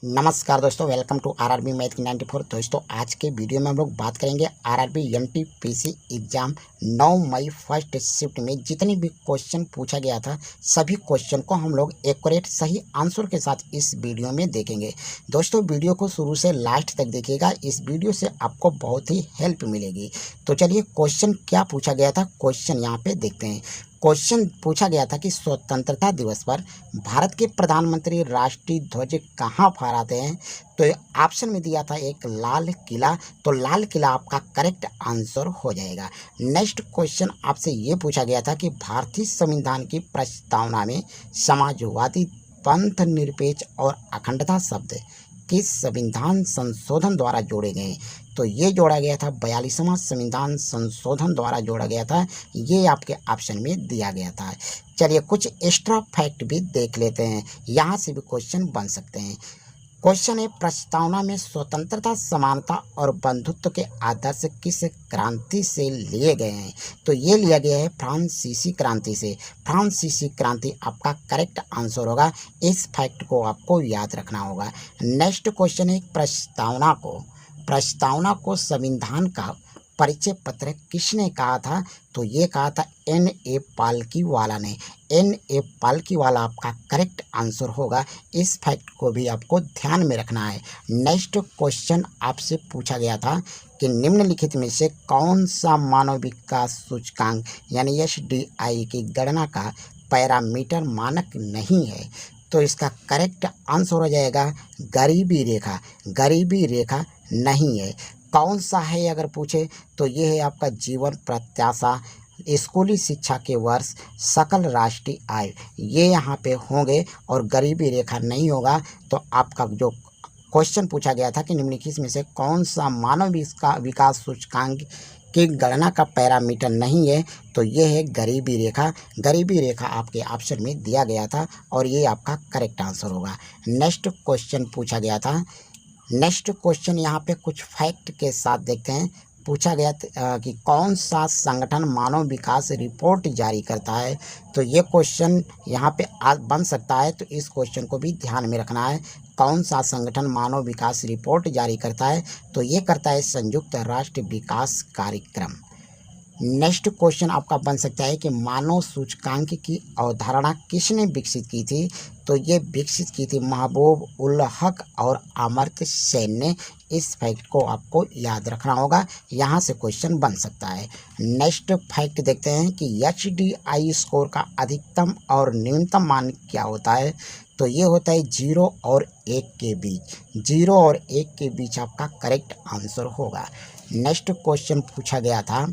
नमस्कार दोस्तों, welcome to RRB math की 94। दोस्तों आज के वीडियो में हम लोग बात करेंगे आरआरबी एनटीपीसी एग्जाम 9 मई फर्स्ट शिफ्ट में जितनी भी क्वेश्चन पूछा गया था सभी क्वेश्चन को हम लोग एक्यूरेट सही आंसर के साथ इस वीडियो में देखेंगे। दोस्तों वीडियो को शुरू से लास्ट तक देखिएगा, इस वीडियो से आपको बहुत ही हेल्प मिलेगी। तो चलिए क्वेश्चन क्या पूछा गया था, क्वेश्चन यहाँ पे देखते हैं। क्वेश्चन पूछा गया था कि स्वतंत्रता दिवस पर भारत के प्रधानमंत्री राष्ट्रीय ध्वज कहाँ फहराते हैं। तो ऑप्शन में दिया था एक लाल किला, तो लाल किला आपका करेक्ट आंसर हो जाएगा। नेक्स्ट क्वेश्चन आपसे ये पूछा गया था कि भारतीय संविधान की प्रस्तावना में समाजवादी, पंथ निरपेक्ष और अखंडता शब्द किस संविधान संशोधन द्वारा जोड़े गए। तो ये जोड़ा गया था 42वां संविधान संशोधन द्वारा जोड़ा गया था, ये आपके ऑप्शन में दिया गया था। चलिए कुछ एक्स्ट्रा फैक्ट भी देख लेते हैं, यहाँ से भी क्वेश्चन बन सकते हैं। क्वेश्चन है, प्रस्तावना में स्वतंत्रता, समानता और बंधुत्व के आदर्श किस क्रांति से लिए गए हैं। तो ये लिया गया है फ्रांसीसी क्रांति से। फ्रांसीसी क्रांति आपका करेक्ट आंसर होगा, इस फैक्ट को आपको याद रखना होगा। नेक्स्ट क्वेश्चन है, प्रस्तावना को संविधान का परिचय पत्र किसने कहा था। तो ये कहा था N.A. पालकीवाला ने। N.A. पालकीवाला आपका करेक्ट आंसर होगा, इस फैक्ट को भी आपको ध्यान में रखना है। नेक्स्ट क्वेश्चन आपसे पूछा गया था कि निम्नलिखित में से कौन सा मानव विकास सूचकांक यानी SDI की गणना का पैरामीटर मानक नहीं है। तो इसका करेक्ट आंसर हो जाएगा गरीबी रेखा। गरीबी रेखा नहीं है। कौन सा है अगर पूछे तो ये है आपका जीवन प्रत्याशा, स्कूली शिक्षा के वर्ष, सकल राष्ट्रीय आय, ये यहाँ पे होंगे और गरीबी रेखा नहीं होगा। तो आपका जो क्वेश्चन पूछा गया था कि निम्नलिखित में से कौन सा मानव विकास सूचकांक की गणना का पैरामीटर नहीं है, तो ये है गरीबी रेखा। गरीबी रेखा आपके ऑप्शन में दिया गया था और ये आपका करेक्ट आंसर होगा। नेक्स्ट क्वेश्चन पूछा गया था। नेक्स्ट क्वेश्चन यहाँ पे कुछ फैक्ट के साथ देखते हैं। पूछा गया कि कौन सा संगठन मानव विकास रिपोर्ट जारी करता है। तो ये क्वेश्चन यहाँ पे बन सकता है, तो इस क्वेश्चन को भी ध्यान में रखना है। कौन सा संगठन मानव विकास रिपोर्ट जारी करता है। तो ये करता है संयुक्त राष्ट्र विकास कार्यक्रम। नेक्स्ट क्वेश्चन आपका बन सकता है कि मानव सूचकांक की अवधारणा किसने विकसित की थी। तो ये विकसित की थी महबूब उल हक और अमर्त्य सेन ने। इस फैक्ट को आपको याद रखना होगा, यहाँ से क्वेश्चन बन सकता है। नेक्स्ट फैक्ट देखते हैं कि HDI स्कोर का अधिकतम और न्यूनतम मान क्या होता है। तो ये होता है 0 और 1 के बीच। 0 और 1 के बीच आपका करेक्ट आंसर होगा। नेक्स्ट क्वेश्चन पूछा गया था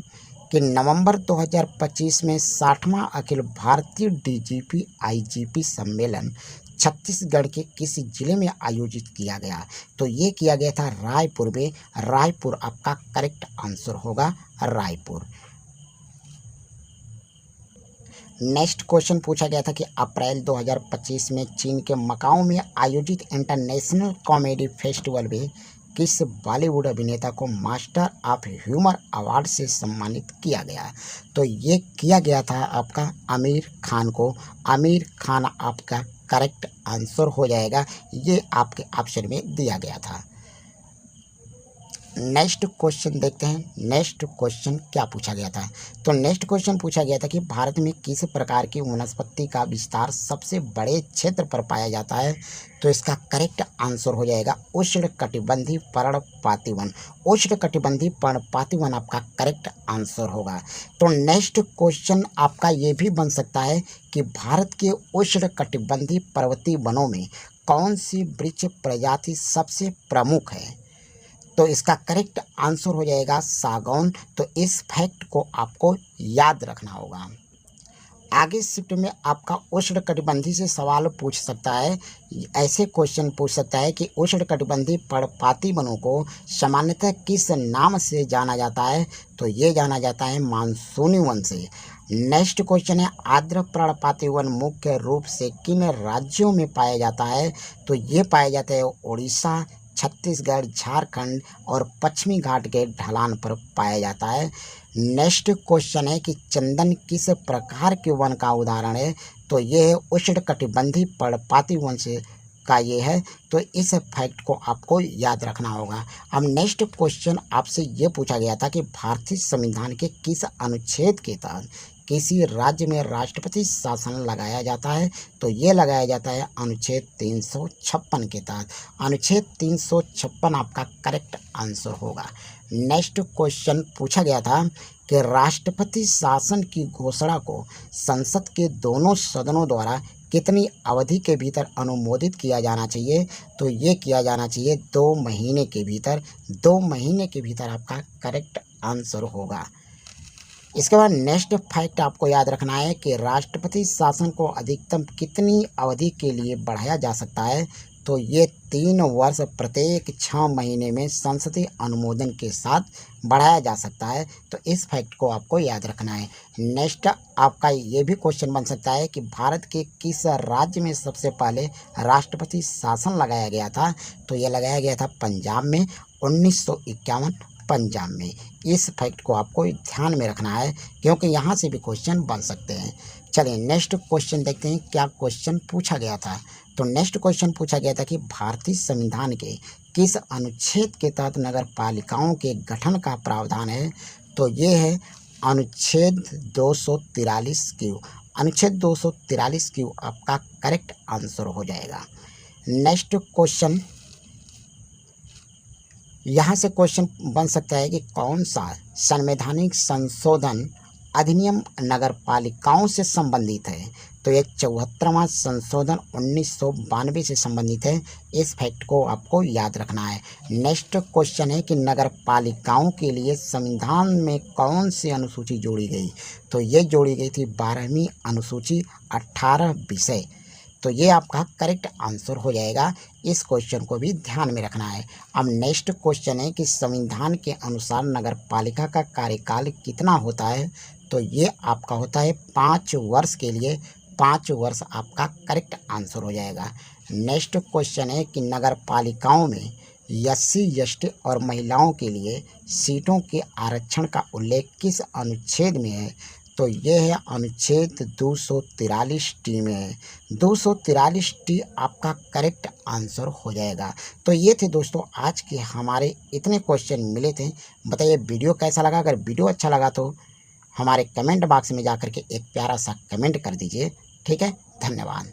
कि नवंबर 2025 में 60वां अखिल भारतीय DGP IGP सम्मेलन छत्तीसगढ़ के किस जिले में आयोजित किया गया। तो ये किया गया था रायपुर में। रायपुर आपका करेक्ट आंसर होगा, रायपुर। नेक्स्ट क्वेश्चन पूछा गया था कि अप्रैल 2025 में चीन के मकाओ में आयोजित इंटरनेशनल कॉमेडी फेस्टिवल में किस बॉलीवुड अभिनेता को मास्टर ऑफ ह्यूमर अवार्ड से सम्मानित किया गया। तो ये किया गया था आपका आमिर खान को। आमिर खान आपका करेक्ट आंसर हो जाएगा, ये आपके ऑप्शन में दिया गया था। नेक्स्ट क्वेश्चन देखते हैं। नेक्स्ट क्वेश्चन क्या पूछा गया था। तो नेक्स्ट क्वेश्चन पूछा गया था कि भारत में किस प्रकार की वनस्पति का विस्तार सबसे बड़े क्षेत्र पर पाया जाता है। तो इसका करेक्ट आंसर हो जाएगा उष्णकटिबंधीय पर्णपाती वन। उष्णकटिबंधीय पर्णपाती वन आपका करेक्ट आंसर होगा। तो नेक्स्ट क्वेश्चन आपका ये भी बन सकता है कि भारत के उष्णकटिबंधीय पर्वतीय वनों में कौन सी वृक्ष प्रजाति सबसे प्रमुख है। तो इसका करेक्ट आंसर हो जाएगा सागौन। तो इस फैक्ट को आपको याद रखना होगा। आगे शिफ्ट में आपका उष्णकटिबंधीय से सवाल पूछ सकता है। ऐसे क्वेश्चन पूछ सकता है कि उष्णकटिबंधीय पर्णपाती वनों को सामान्यतः किस नाम से जाना जाता है। तो ये जाना जाता है मानसूनी वन से। नेक्स्ट क्वेश्चन है, आर्द्र पर्णपाती वन मुख्य रूप से किन राज्यों में पाया जाता है। तो ये पाया जाता है उड़ीसा, छत्तीसगढ़, झारखंड और पश्चिमी घाट के ढलान पर पाया जाता है। नेक्स्ट क्वेश्चन है कि चंदन किस प्रकार के वन का उदाहरण है। तो ये है उष्णकटिबंधीय पर्णपाती वन से का ये है, तो इस फैक्ट को आपको याद रखना होगा। अब नेक्स्ट क्वेश्चन आपसे ये पूछा गया था कि भारतीय संविधान के किस अनुच्छेद के तहत किसी राज्य में राष्ट्रपति शासन लगाया जाता है, तो ये लगाया जाता है अनुच्छेद 356 के तहत। अनुच्छेद 356 आपका करेक्ट आंसर होगा। नेक्स्ट क्वेश्चन पूछा गया था कि राष्ट्रपति शासन की घोषणा को संसद के दोनों सदनों द्वारा कितनी अवधि के भीतर अनुमोदित किया जाना चाहिए, तो ये किया जाना चाहिए 2 महीने के भीतर। 2 महीने के भीतर आपका करेक्ट आंसर होगा। इसके बाद नेक्स्ट फैक्ट आपको याद रखना है कि राष्ट्रपति शासन को अधिकतम कितनी अवधि के लिए बढ़ाया जा सकता है, तो ये 3 वर्ष प्रत्येक 6 महीने में संसदीय अनुमोदन के साथ बढ़ाया जा सकता है। तो इस फैक्ट को आपको याद रखना है। नेक्स्ट आपका ये भी क्वेश्चन बन सकता है कि भारत के किस राज्य में सबसे पहले राष्ट्रपति शासन लगाया गया था, तो ये लगाया गया था पंजाब में 1951 पंजाब में। इस फैक्ट को आपको ध्यान में रखना है क्योंकि यहाँ से भी क्वेश्चन बन सकते हैं। चलिए नेक्स्ट क्वेश्चन देखते हैं क्या क्वेश्चन पूछा गया था। तो नेक्स्ट क्वेश्चन पूछा गया था कि भारतीय संविधान के किस अनुच्छेद के तहत नगर पालिकाओं के गठन का प्रावधान है, तो ये है अनुच्छेद 243 क्यू। अनुच्छेद 243 क्यू आपका करेक्ट आंसर हो जाएगा। नेक्स्ट क्वेश्चन यहाँ से क्वेश्चन बन सकता है कि कौन सा संवैधानिक संशोधन अधिनियम नगर पालिकाओं से संबंधित है, तो ये 74वां संशोधन 1992 से संबंधित है। इस फैक्ट को आपको याद रखना है। नेक्स्ट क्वेश्चन है कि नगर पालिकाओं के लिए संविधान में कौन सी अनुसूची जोड़ी गई, तो ये जोड़ी गई थी 12वीं अनुसूची 18 विषय। तो ये आपका करेक्ट आंसर हो जाएगा। इस क्वेश्चन को भी ध्यान में रखना है। अब नेक्स्ट क्वेश्चन है कि संविधान के अनुसार नगर पालिका का कार्यकाल कितना होता है, तो ये आपका होता है 5 वर्ष के लिए। 5 वर्ष आपका करेक्ट आंसर हो जाएगा। नेक्स्ट क्वेश्चन है कि नगर पालिकाओं में SC ST और महिलाओं के लिए सीटों के आरक्षण का उल्लेख किस अनुच्छेद में है, तो ये है अनुच्छेद 243T में है। 243T आपका करेक्ट आंसर हो जाएगा। तो ये थे दोस्तों आज के हमारे इतने क्वेश्चन मिले थे। बताइए वीडियो कैसा लगा। अगर वीडियो अच्छा लगा तो हमारे कमेंट बॉक्स में जाकर के एक प्यारा सा कमेंट कर दीजिए। ठीक है, धन्यवाद।